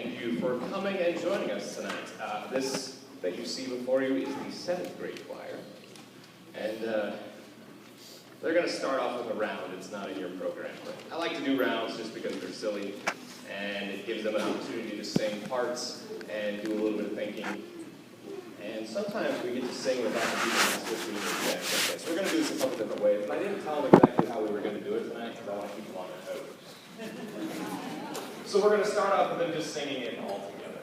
thank you for coming and joining us tonight. This that you see before you is the 7th grade choir. And they're going to start off with a round. It's not in your program. But I like to do rounds just because they're silly, and it gives them an opportunity to sing parts and do a little bit of thinking. And sometimes we get to sing without the people switching to the exact same thing. So we're going to do this a couple different ways. And I didn't tell them exactly how we were going to do it tonight because I want to keep them on their toes. So we're going to start off with them just singing it all together.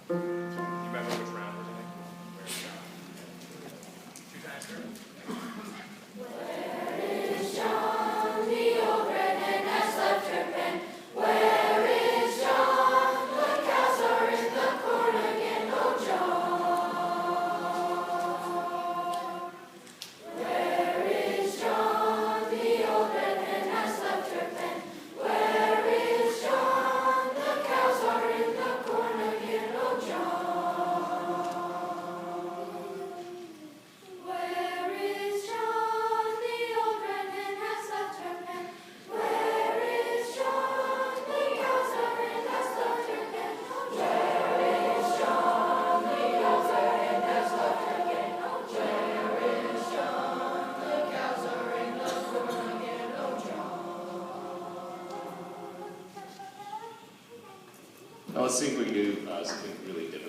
Do you remember which round we're doing? Where we go? 2 times through? Where is John, the old redhead has left her pen? Where is John? The cows are in the corn again, oh John. Where is John, the old redhead has left her pen? Where is John? The cows are in the corn again, oh John. Where is John? The old redhead has left her pen. Where is John? The cows are in has left her pen. Where is John? The old redhead has left her pen. Where is John? The cows are in the corn again, oh John. Now let's see if we can do something really difficult.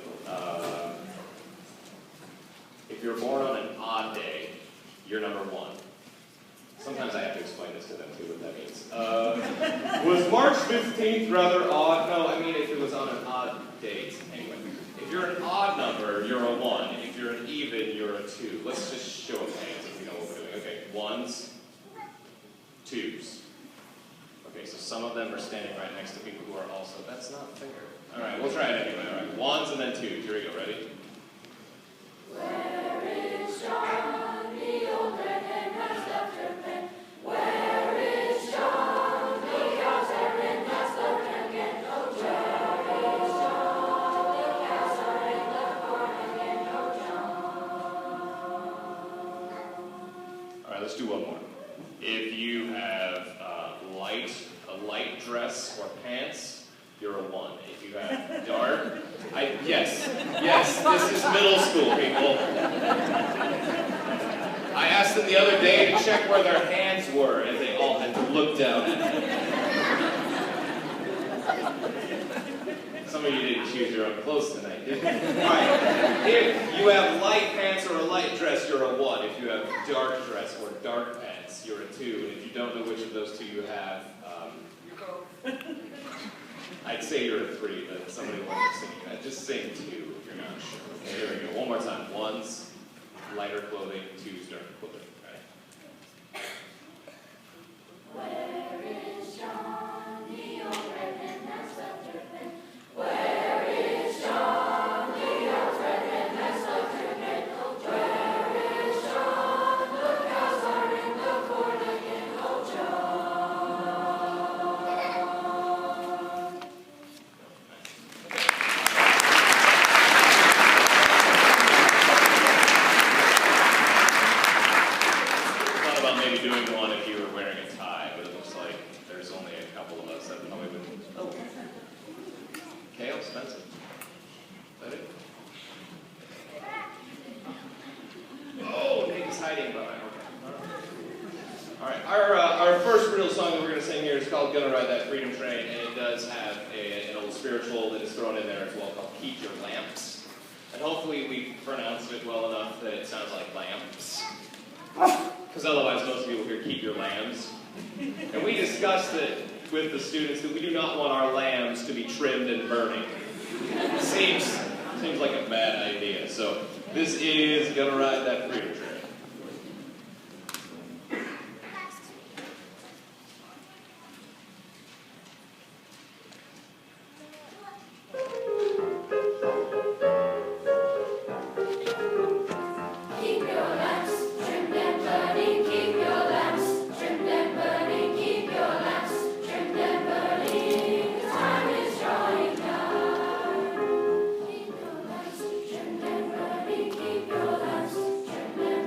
If you're born on an odd day, you're number 1. Sometimes I have to explain this to them too, what that means. Was March 15th rather odd? No, I mean if it was on an odd date. Anyway, if you're an odd number, you're a 1. If you're an even, you're a 2. Let's just show of hands if we know what we're doing. Okay, 1s, 2s. Okay, so some of them are standing right next to people who are also, that's not fair. All right, we'll try it anyway. All right, 1s and then 2s. Here we go, ready? Where is John? The old redhead has left her pen. Where is John? The cows are in has left her again. Oh, where is John? The cows are in the corn again. Oh, John. All right, let's do one more. If you have a light dress or pants, you're a 1. If you have dark, yes, this is middle school, people. I asked them the other day to check where their hands were, and they all had to look down at me. Some of you didn't choose your own clothes tonight, did you? All right. If you have light pants or a light dress, you're a 1. If you have dark dress or dark pants, you're a 2. And if you don't know which of those 2 you have, I'd say you're a 3, but somebody wants to sing. Just sing 2 if you're not sure. Okay, here we go. One more time. 1s, lighter clothing. 2s, darker clothing. All right. Where is John? The old redhead has left her pen. Where is John? The old redhead has left her pen. Where is John? The cows are in the corn again, oh John. Thought about maybe doing one if you were wearing a tie, but it looks like there's only a couple of us that probably would. Oh. Kale, Spencer. Is that it? Oh, Nate is hiding behind. Okay. All right. Our first real song that we're going to sing here is called "Gonna Ride That Freedom Train," and it does have an old spiritual that is thrown in there as well called "Keep Your Lamps." And hopefully we pronounced it well enough that it sounds like lamps. Because otherwise most people hear "keep your lambs." And we discussed it with the students that we do not want our lambs to be trimmed and burning. Seems like a bad idea. So this is "Gonna Ride That Freedom Train." Keep your lamps trimmed and burning. Keep your lamps trimmed and burning. Keep your lamps trimmed and burning. The time is drawing nigh. Keep your lamps trimmed and burning. Keep your lamps trimmed and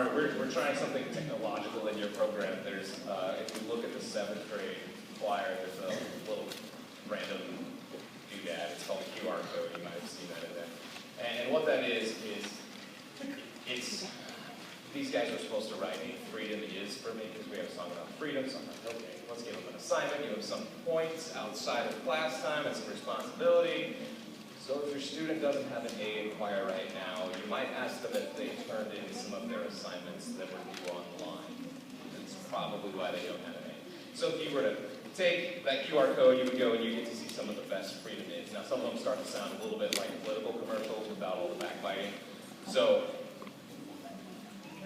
All right, we're trying something technological in your program. There's, if you look at the 7th grade choir, there's a little random doodad. It's called a QR code. You might have seen that in there. And what that is it's, these guys were supposed to write a freedom is for me, because we have a song about freedom, so I'm like, okay, let's give them an assignment, give them some points outside of class time and some responsibility. So if your student doesn't have an A in choir right now, you might ask them if they turned in some of their assignments that were due online. That's probably why they don't have an A. So if you were to take that QR code, you would go and you get to see some of the best freedom is. Now some of them start to sound a little bit like political commercials without all the backbiting. So,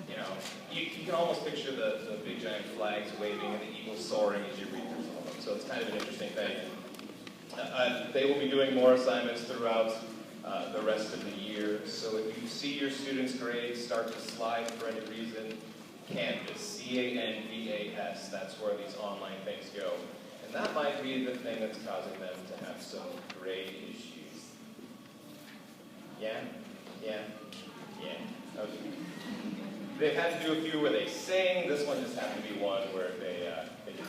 you know, you can almost picture the big giant flags waving and the eagles soaring as you read through some of them. So it's kind of an interesting thing. They will be doing more assignments throughout the rest of the year. So if you see your students' grades start to slide for any reason, Canvas, C-A-N-V-A-S, that's where these online things go. And that might be the thing that's causing them to have some grade issues. Yeah? Yeah? Yeah. Okay. They've had to do a few where they sing. This one just happened to be one where they get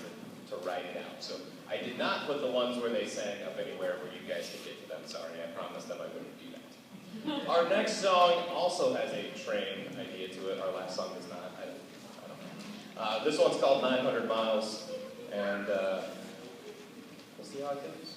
to write it out. So I did not put the ones where they sang up anywhere where you guys could get to them. Sorry, I promised them I wouldn't do that. Our next song also has a train idea to it. Our last song does not. I don't know. This one's called 900 Miles, and we'll see how it goes.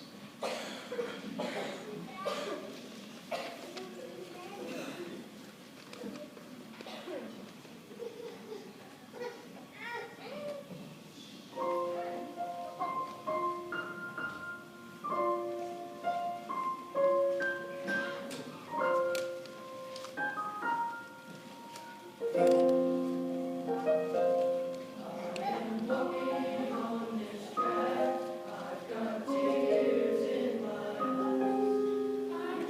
I've got tears in my eyes.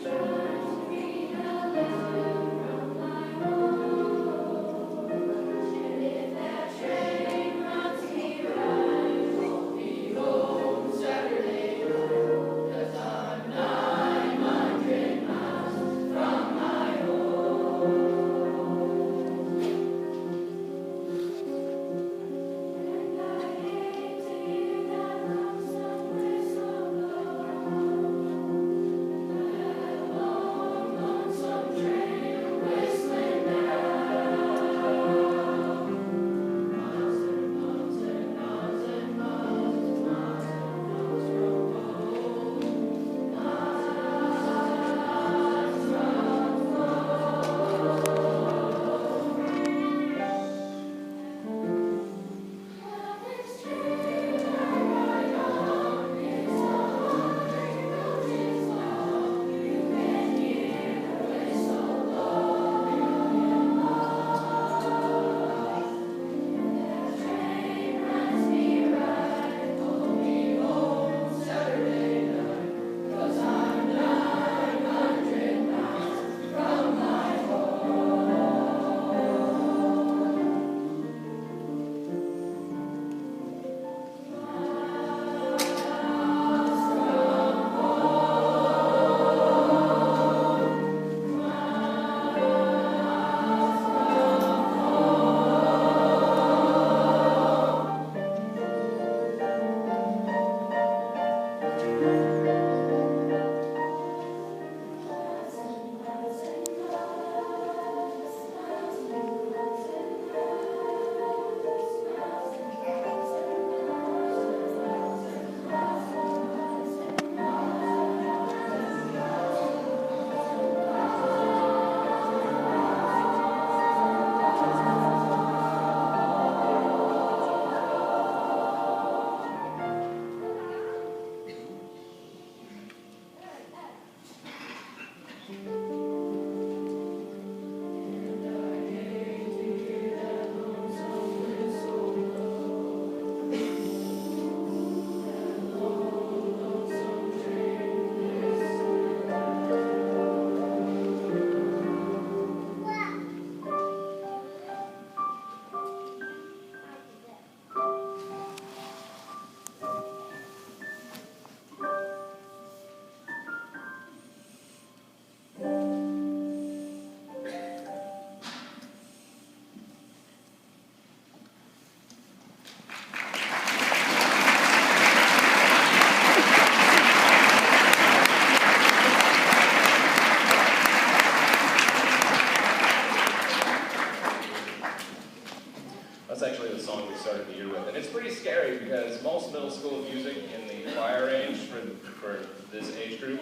That's actually the song we started the year with. And it's pretty scary because most middle school music in the choir range for this age group,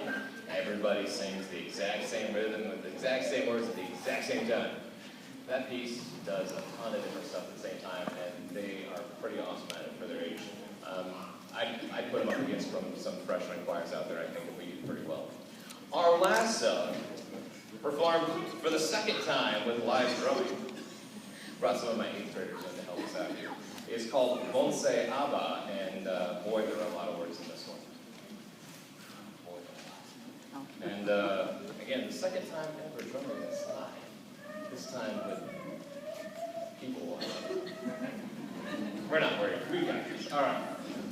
everybody sings the exact same rhythm with the exact same words at the exact same time. That piece does a ton of different stuff at the same time, and they are pretty awesome at it for their age. I'd put them up against some freshman choirs out there. I think that we do pretty well. Our last song, performed for the second time with live drumming, brought some of my 8th graders in to help us out here. It's called Bonse Abba, and boy, there are a lot of words in this one. And again, the second time ever drumming this live. This time with people. We're not worried. We got this. All right.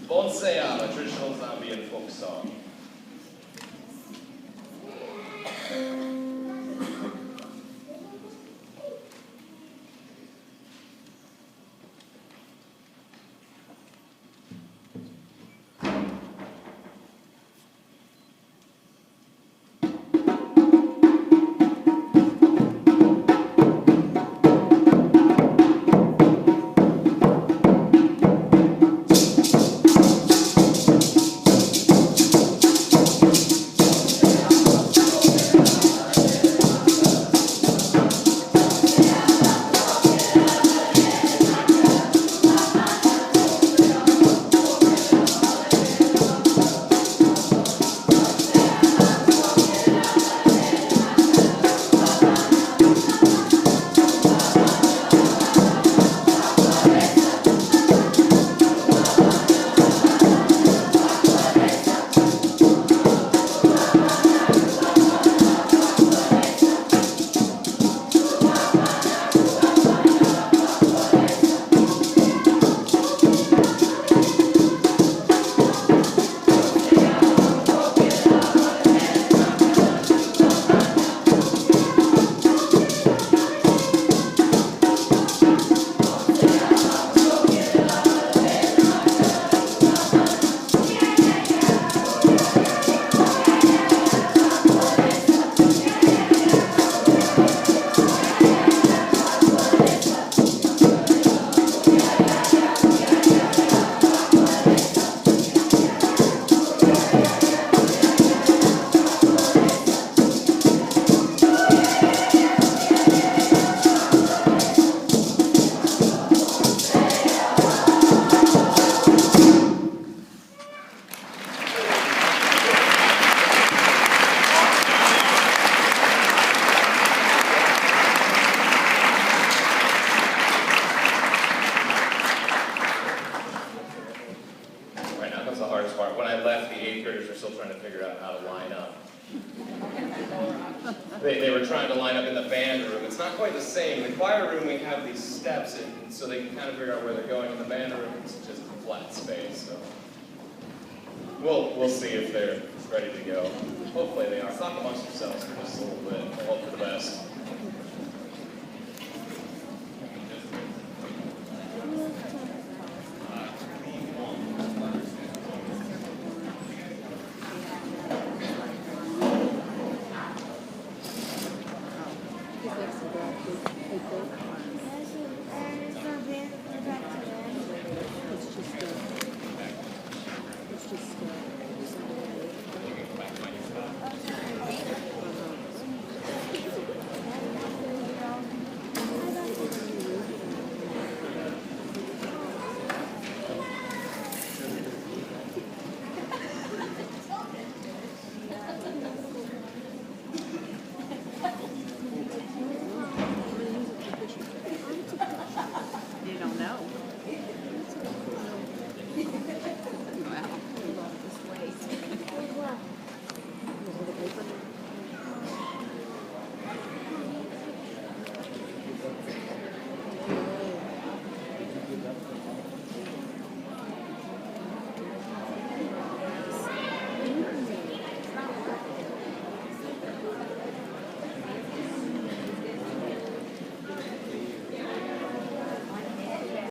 Bonse Abba, traditional Zambian folk song. They were trying to line up in the band room. It's not quite the same. In the choir room, we have these steps, and so they can kind of figure out where they're going. In the band room, it's just a flat space. So we'll see if they're ready to go. Hopefully they are. Talk amongst themselves for just a little bit. We'll hope for the best.